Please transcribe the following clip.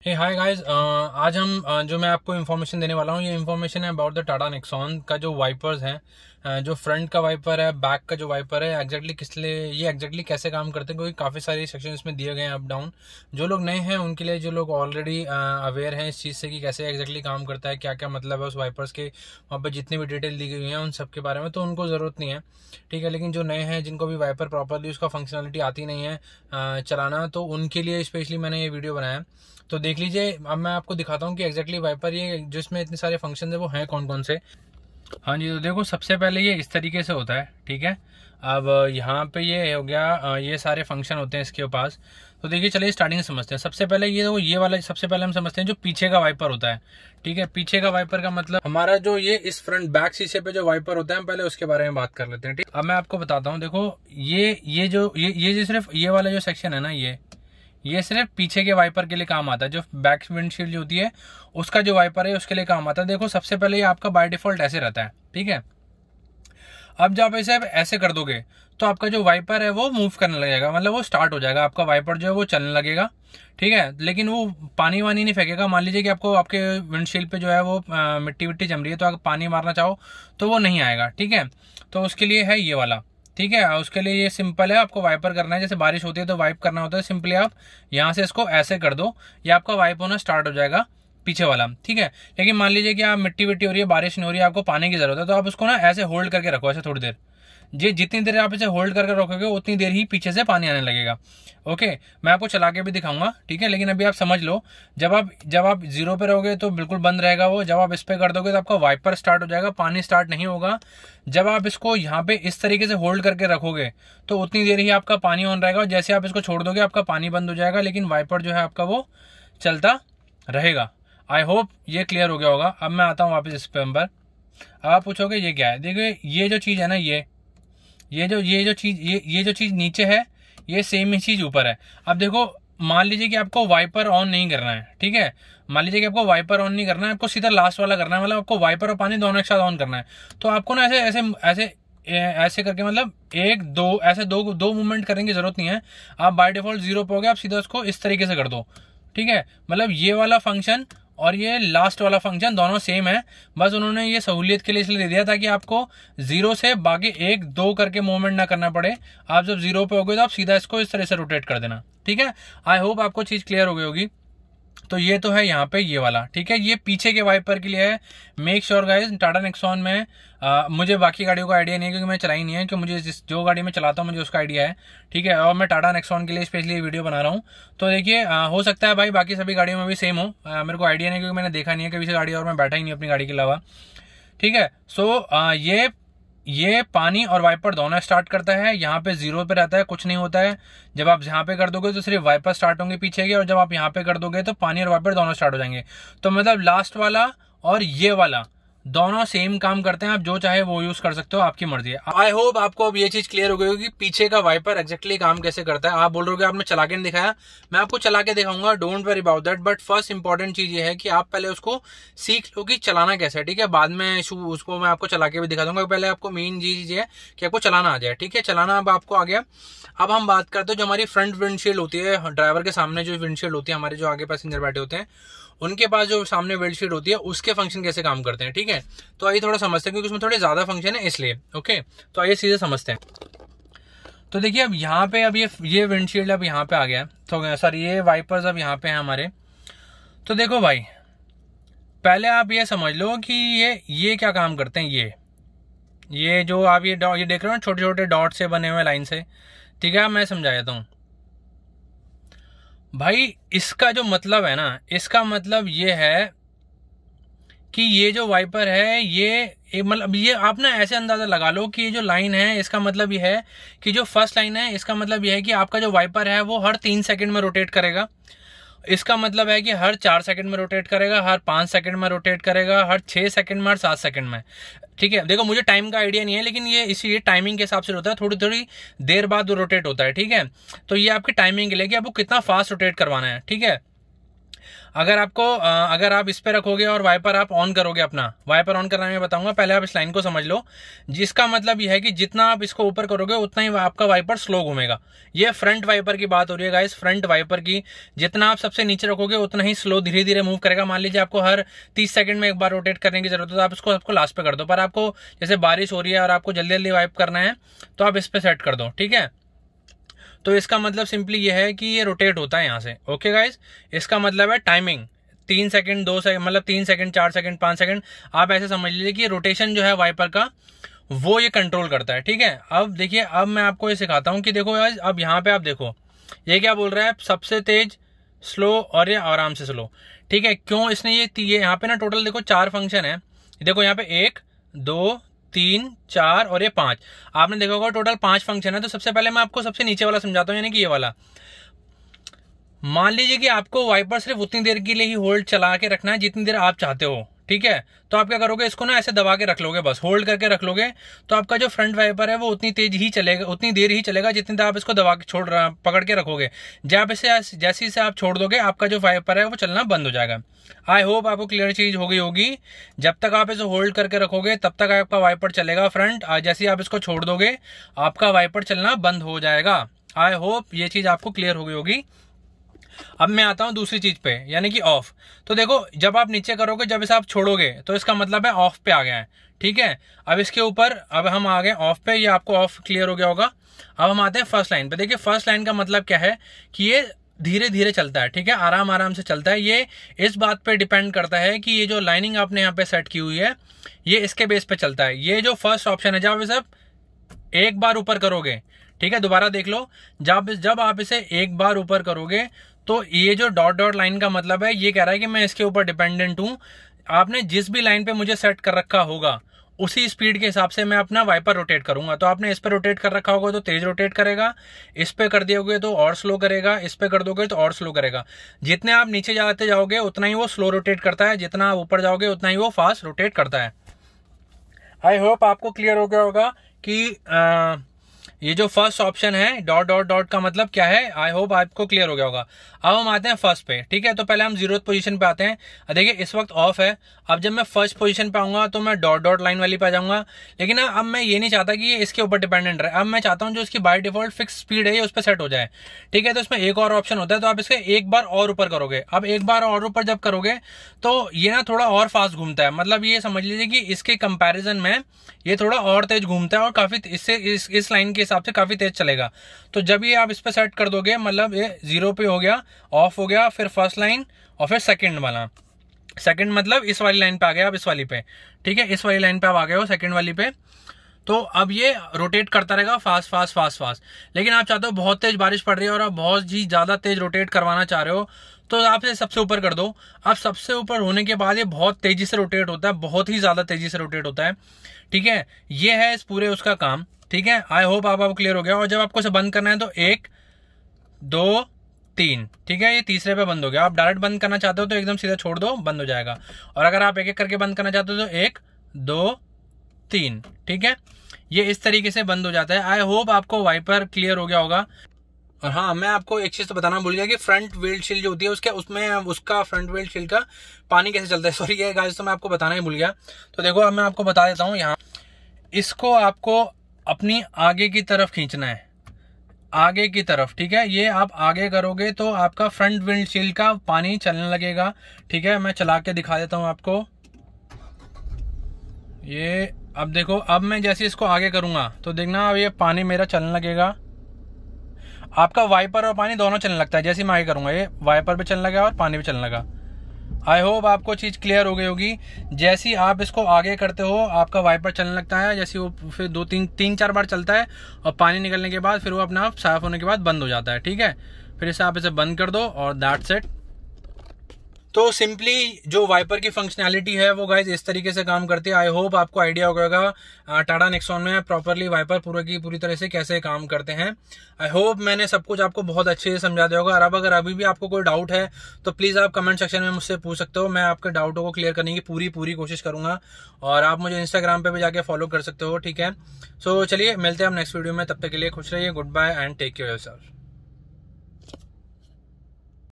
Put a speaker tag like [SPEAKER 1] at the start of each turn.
[SPEAKER 1] हे hi guys, आज हम जो मैं आपको इन्फॉर्मेशन देने वाला हूँ, ये इन्फॉर्मेशन है अबाउट द टाटा नेक्सॉन का जो वाइपर्स हैं, जो फ्रंट का वाइपर है, बैक का जो वाइपर है, एग्जैक्टली किस लिए ये एग्जैक्टली कैसे काम करते हैं, क्योंकि काफ़ी सारे सेक्शन इसमें दिए गए हैं अप डाउन। जो लोग नए हैं उनके लिए, जो लोग ऑलरेडी अवेयर हैं इस चीज़ से कि कैसे एग्जैक्टली काम करता है, क्या क्या मतलब है उस वाइपर्स के, वहाँ पर जितनी भी डिटेल दी गई है उन सब के बारे में तो उनको ज़रूरत नहीं है, ठीक है। लेकिन जो नए हैं, जिनको भी वाइपर प्रॉपरली उसका फंक्शनलिटी आती नहीं है चलाना, तो उनके लिए स्पेशली मैंने ये वीडियो बनाया। तो देख लीजिए, अब मैं आपको दिखाता हूँ कि एग्जैक्टली वाइपर ये जिसमें इतने सारे फंक्शन है वो हैं कौन कौन से। हाँ जी, तो देखो सबसे पहले ये इस तरीके से होता है, ठीक है। अब यहाँ पे ये हो गया, ये सारे फंक्शन होते हैं इसके पास। तो देखिए, चलिए स्टार्टिंग से समझते हैं। सबसे पहले ये वाला सबसे पहले हम समझते हैं जो पीछे का वाइपर होता है, ठीक है। पीछे का वाइपर का मतलब हमारा जो ये इस फ्रंट बैक शीशे पे जो वाइपर होता है, हम पहले उसके बारे में बात कर लेते हैं, ठीक। अब मैं आपको बताता हूँ, देखो ये जो सिर्फ ये वाला जो सेक्शन है ना, ये सिर्फ पीछे के वाइपर के लिए काम आता है। जो बैक विंडशील्ड जो होती है उसका जो वाइपर है उसके लिए काम आता है। देखो सबसे पहले ये आपका बाय डिफॉल्ट ऐसे रहता है, ठीक है। अब जब आप इसे ऐसे कर दोगे तो आपका जो वाइपर है वो मूव करने लगेगा, मतलब वो स्टार्ट हो जाएगा, आपका वाइपर जो है वो चलने लगेगा, ठीक है। लेकिन वो पानी वानी नहीं फेंकेगा। मान लीजिए कि आपको आपके विंडशील्ड पे जो है वो मिट्टी विट्टी जम रही है, तो आप पानी मारना चाहो तो वो नहीं आएगा, ठीक है। तो उसके लिए है ये वाला, ठीक है। उसके लिए ये सिंपल है, आपको वाइपर करना है। जैसे बारिश होती है तो वाइप करना होता है, सिंपली आप यहाँ से इसको ऐसे कर दो, ये आपका वाइप होना स्टार्ट हो जाएगा, पीछे वाला, ठीक है। लेकिन मान लीजिए कि आप मिट्टी विट्टी हो रही है, बारिश नहीं हो रही है, आपको पानी की जरूरत है, तो आप उसको ना ऐसे होल्ड करके रखो, ऐसे थोड़ी देर। जितनी देर आप इसे होल्ड करके रखोगे उतनी देर ही पीछे से पानी आने लगेगा। ओके, मैं आपको चला के भी दिखाऊंगा, ठीक है। लेकिन अभी आप समझ लो, जब आप जीरो पे रहोगे तो बिल्कुल बंद रहेगा वो। जब आप इस पे कर दोगे तो आपका वाइपर स्टार्ट हो जाएगा, पानी स्टार्ट नहीं होगा। जब आप इसको यहाँ पे इस तरीके से होल्ड करके रखोगे तो उतनी देर ही आपका पानी ऑन रहेगा, और जैसे आप इसको छोड़ दोगे आपका पानी बंद हो जाएगा, लेकिन वाइपर जो है आपका वो चलता रहेगा। आई होप ये क्लियर हो गया होगा। अब मैं आता हूँ वापस इस पे पर। अब आप पूछोगे ये क्या है। देखिए ये जो चीज़ है ना, ये जो चीज़ नीचे है, ये सेम ही चीज़ ऊपर है। अब देखो, मान लीजिए कि आपको वाइपर ऑन नहीं करना है, ठीक है। मान लीजिए कि आपको वाइपर ऑन नहीं करना है, आपको सीधा लास्ट वाला करना है, मतलब आपको वाइपर और पानी दोनों एक साथ ऑन करना है। तो आपको ना ऐसे ऐसे ऐसे ऐसे करके, मतलब एक दो ऐसे दो मूवमेंट करने की जरूरत नहीं है। आप बाय डिफॉल्ट जीरो पे हो गए, आप सीधा उसको इस तरीके से कर दो, ठीक है। मतलब ये वाला फंक्शन और ये लास्ट वाला फंक्शन दोनों सेम है, बस उन्होंने ये सहूलियत के लिए इसलिए दे दिया ताकि आपको जीरो से बाकी एक दो करके मूवमेंट ना करना पड़े। आप जब जीरो पे हो गए तो आप सीधा इसको इस तरह से रोटेट कर देना, ठीक है। आई होप आपको चीज क्लियर हो गई होगी। तो ये तो है यहाँ पे ये वाला, ठीक है। ये पीछे के वाइपर के लिए है। Make sure guys, Tata Nexon में मुझे बाकी गाड़ियों का आइडिया नहीं है क्योंकि मैं चलाई नहीं है, कि मुझे जो गाड़ी में चलाता हूँ मुझे उसका आइडिया है, ठीक है। और मैं टाटा नेक्सॉन के लिए स्पेशली वीडियो बना रहा हूँ। तो देखिए, हो सकता है भाई बाकी सभी गाड़ियों में भी सेम हो, मेरे को आइडिया नहीं क्योंकि मैंने देखा नहीं है कभी से गाड़ी, और मैं बैठा ही नहीं अपनी गाड़ी के अलावा, ठीक है। सो ये पानी और वाइपर दोनों स्टार्ट करता है। यहाँ पे जीरो पे रहता है, कुछ नहीं होता है। जब आप यहाँ पे कर दोगे तो सिर्फ वाइपर स्टार्ट होंगे पीछे के, और जब आप यहाँ पे कर दोगे तो पानी और वाइपर दोनों स्टार्ट हो जाएंगे। तो मतलब लास्ट वाला और ये वाला दोनों सेम काम करते हैं, आप जो चाहे वो यूज कर सकते हो, आपकी मर्जी है। आई होप आपको अब ये चीज क्लियर हो गई होगी पीछे का वाइपर एग्जैक्टली काम कैसे करता है। आप बोल रहे हो आपने चला के नहीं दिखाया, मैं आपको चला के दिखाऊंगा, don't worry about that. But first important चीज ये है कि आप पहले उसको सीख लो कि चलाना कैसे है, ठीक है। बाद में उसको मैं आपको चला के भी दिखा दूंगा। पहले आपको मेन चीज ये है कि आपको चलाना आ जाए, ठीक है। चलाना अब आपको आ गया। अब हम बात करते हैं जो हमारी फ्रंट विंडशील्ड होती है, ड्राइवर के सामने जो विंडशील्ड होती है, हमारे जो आगे पैसेंजर बैठे होते हैं उनके पास जो सामने विंडशील्ड होती है, उसके फंक्शन कैसे काम करते हैं, ठीक है। तो आइए थोड़ा समझते हैं क्योंकि उसमें थोड़े ज्यादा फंक्शन है इसलिए। ओके, तो आइए सीधे समझते हैं। तो देखिए, अब यहाँ पे अब ये विंडशील्ड अब यहाँ पे आ गया है, तो सर ये वाइपर्स अब यहाँ पे हैं हमारे। तो देखो भाई, पहले आप ये समझ लो कि ये क्या काम करते हैं। ये जो आप ये देख रहे हो ना, छोटे छोटे डॉट से बने हुए लाइन से, ठीक है। मैं समझा देता हूँ भाई। इसका जो मतलब है ना, इसका मतलब ये है कि ये जो वाइपर है, ये मतलब ये आप ना ऐसे अंदाजा लगा लो कि ये जो लाइन है, इसका मतलब ये है कि जो फर्स्ट लाइन है, इसका मतलब ये है कि आपका जो वाइपर है वो हर 3 सेकंड में रोटेट करेगा। इसका मतलब है कि हर 4 सेकंड में रोटेट करेगा, हर 5 सेकंड में रोटेट करेगा, हर 6 सेकंड में, हर 7 सेकंड में, ठीक है। देखो मुझे टाइम का आइडिया नहीं है, लेकिन ये टाइमिंग के हिसाब से होता है, थोड़ी थोड़ी देर बाद रोटेट होता है, ठीक है। तो ये आपकी टाइमिंग के लिए कि आपको कितना फास्ट रोटेट करवाना है, ठीक है। अगर आप इस पे रखोगे और वाइपर आप ऑन करोगे, अपना वाइपर ऑन करना मैं बताऊंगा, पहले आप इस लाइन को समझ लो। जिसका मतलब यह है कि जितना आप इसको ऊपर करोगे उतना ही आपका वाइपर स्लो घूमेगा। ये फ्रंट वाइपर की बात हो रही है गाइस, फ्रंट वाइपर की। जितना आप सबसे नीचे रखोगे उतना ही स्लो धीरे धीरे मूव करेगा। मान लीजिए आपको हर 30 सेकंड में एक बार रोटेट करने की जरूरत है, तो आप इसको लास्ट पे कर दो। पर आपको जैसे बारिश हो रही है और आपको जल्दी जल्दी वाइप करना है तो आप इस पे सेट कर दो, ठीक है। तो इसका मतलब सिंपली ये है कि ये रोटेट होता है यहाँ से। ओके गाइस, इसका मतलब है टाइमिंग 3 सेकंड 2 सेकंड, मतलब 3 सेकंड 4 सेकंड 5 सेकंड, आप ऐसे समझ लीजिए कि रोटेशन जो है वाइपर का वो ये कंट्रोल करता है, ठीक है। अब देखिए, अब मैं आपको ये सिखाता हूँ कि देखो गाइस, अब यहाँ पे आप देखो ये क्या बोल रहा है, सबसे तेज, स्लो और ये आराम से स्लो, ठीक है। क्यों इसने ये यहाँ पे ना टोटल देखो 4 फंक्शन है। देखो यहाँ पे 1 2 3 4 और ये 5, आपने देखा होगा टोटल 5 फंक्शन है। तो सबसे पहले मैं आपको सबसे नीचे वाला समझाता हूँ, यानी कि ये वाला। मान लीजिए कि आपको वाइपर सिर्फ उतनी देर के लिए ही होल्ड चला के रखना है जितनी देर आप चाहते हो, ठीक है। तो आप क्या करोगे, इसको ना ऐसे दबा के रख लोगे, बस होल्ड करके रख लोगे। तो आपका जो फ्रंट वाइपर है वो उतनी तेज ही चलेगा, उतनी देर ही चलेगा जितनी देर आप इसको दबा के पकड़ के रखोगे। जैसे इसे आप छोड़ दोगे, आपका जो वाइपर है वो चलना बंद हो जाएगा। आई होप आपको क्लियर चीज हो गई होगी। जब तक आप इसे होल्ड करके रखोगे तब तक आपका वाइपर चलेगा फ्रंट, जैसे ही आप इसको छोड़ दोगे आपका वाइपर चलना बंद हो जाएगा। आई होप ये चीज आपको क्लियर हो गई होगी। अब मैं आता हूं दूसरी चीज पे, यानी कि ऑफ। तो देखो, जब आप नीचे करोगे, जब इसे आप छोड़ोगे तो इसका मतलब है ऑफ पे आ गया है, ठीक है। अब इसके ऊपर अब हम आ गए ऑफ पे, ये आपको ऑफ क्लियर हो गया होगा। अब हम आते हैं फर्स्ट लाइन पे। देखिए फर्स्ट लाइन का मतलब क्या है कि ये धीरे धीरे चलता है, ठीक है, आराम आराम से चलता है। ये इस बात पे डिपेंड करता है कि ये जो लाइनिंग आपने यहाँ पे सेट की हुई है ये इसके बेस पे चलता है। ये जो फर्स्ट ऑप्शन है, जब इसे एक बार ऊपर करोगे, ठीक है, दोबारा देख लो, जब आप इसे एक बार ऊपर करोगे तो ये जो डॉट डॉट लाइन का मतलब है, ये कह रहा है कि मैं इसके ऊपर डिपेंडेंट हूं। आपने जिस भी लाइन पे मुझे सेट कर रखा होगा उसी स्पीड के हिसाब से मैं अपना वाइपर रोटेट करूंगा। तो आपने इस पे रोटेट कर रखा होगा तो तेज रोटेट करेगा, इस पे कर दियोगे तो और स्लो करेगा, इस पे कर दोगे तो और स्लो करेगा। जितने आप नीचे जाते जाओगे उतना ही वो स्लो रोटेट करता है, जितना आप ऊपर जाओगे उतना ही वो फास्ट रोटेट करता है। आई होप आपको क्लियर हो गया होगा कि ये जो फर्स्ट ऑप्शन है डॉट डॉट डॉट का मतलब क्या है। आई होप आपको क्लियर हो गया होगा। अब हम आते हैं फर्स्ट पे, ठीक है। तो पहले हम 0th पोजीशन पे आते हैं। देखिए इस वक्त ऑफ है। अब जब मैं फर्स्ट पोजीशन पे आऊंगा तो मैं डॉट डॉट लाइन वाली पे आ जाऊंगा। लेकिन अब मैं ये नहीं चाहता कि ये इसके ऊपर डिपेंडेंट रहे। अब मैं चाहता हूं जो इसकी बाय डिफॉल्ट फिक्स स्पीड है ये उस पर सेट हो जाए, ठीक है। तो इसमें एक और ऑप्शन होता है, तो आप इसके एक बार और ऊपर करोगे। अब एक बार और ऊपर जब करोगे तो ये ना थोड़ा और फास्ट घूमता है, मतलब ये समझ लीजिए कि इसके कंपैरिजन में ये थोड़ा और तेज घूमता है और काफी इससे इस लाइन के हिसाब से काफी तेज चलेगा। तो जब ये आप इस पे सेट कर दोगे, मतलब ये 0 पे हो गया, ऑफ हो गया, फिर फर्स्ट लाइन और फिर सेकंड वाला। सेकंड मतलब इस वाली लाइन पे आ गए आप, इस वाली पे, ठीक है, इस वाली लाइन पे आप आ गए हो सेकंड वाली पे। तो अब ये रोटेट करता रहेगा फास्ट फास्ट फास्ट फास्ट। लेकिन आप चाहते हो बहुत तेज बारिश पड़ रही है और आप बहुत ही ज्यादा तेज रोटेट करवाना चाह रहे हो तो आप इसे सबसे ऊपर कर दो। अब सबसे ऊपर होने के बाद ये बहुत तेजी से रोटेट होता है, बहुत ही ज्यादा तेजी से रोटेट होता है, ठीक है। ये है इस पूरे उसका काम, ठीक है। आई होप आपको क्लियर हो गया। और जब आपको इसे बंद करना है तो 1 2 3, ठीक है, ये तीसरे पे बंद हो गया। आप डायरेक्ट बंद करना चाहते हो तो एकदम सीधा छोड़ दो, बंद हो जाएगा। और अगर आप एक एक करके बंद करना चाहते हो तो 1 2 3, ठीक है, ये इस तरीके से बंद हो जाता है। आई होप आपको वाइपर क्लियर हो गया होगा। और हाँ, मैं आपको एक चीज तो बताना भूल गया कि फ्रंट विंडशील्ड जो होती है उसका फ्रंट विंडशील्ड का पानी कैसे चलता है। सॉरी ये गाइस, तो मैं आपको बताना ही भूल गया। तो देखो अब मैं आपको बता देता हूँ। यहाँ इसको आपको अपनी आगे की तरफ खींचना है, आगे की तरफ, ठीक है। ये आप आगे करोगे तो आपका फ्रंट विंडशील्ड का पानी चलने लगेगा, ठीक है। मैं चला के दिखा देता हूँ आपको। ये अब देखो, अब मैं जैसे इसको आगे करूंगा तो देखना अब ये पानी मेरा चलने लगेगा। आपका वाइपर और पानी दोनों चलने लगता है। जैसे मैं आगे करूंगा ये वाइपर भी चलने लगा और पानी भी चलने लगा। आई होप आपको चीज क्लियर हो गई होगी। जैसे ही आप इसको आगे करते हो आपका वाइपर चलने लगता है, जैसे वो फिर 2-3-4 बार चलता है और पानी निकलने के बाद फिर वो अपना आप साफ होने के बाद बंद हो जाता है, ठीक है। फिर इसे आप इसे बंद कर दो और दैट्स इट। तो सिंपली जो वाइपर की फंक्शनैलिटी है वो गाइज इस तरीके से काम करती है। आई होप आपको आइडिया हो गया टाटा नेक्सॉन में प्रॉपरली वाइपर पूरी तरह से कैसे काम करते हैं। आई होप मैंने सब कुछ आपको बहुत अच्छे से समझा दिया होगा। और अब अगर अभी भी आपको कोई डाउट है तो प्लीज आप कमेंट सेक्शन में मुझसे पूछ सकते हो। मैं आपके डाउटों को क्लियर करने की पूरी कोशिश करूंगा। और आप मुझे इंस्टाग्राम पे भी जाके फॉलो कर सकते हो, ठीक है। सो चलिए मिलते हैं हम नेक्स्ट वीडियो में, तब तक के लिए खुश रहिए, good bye and take care yourself.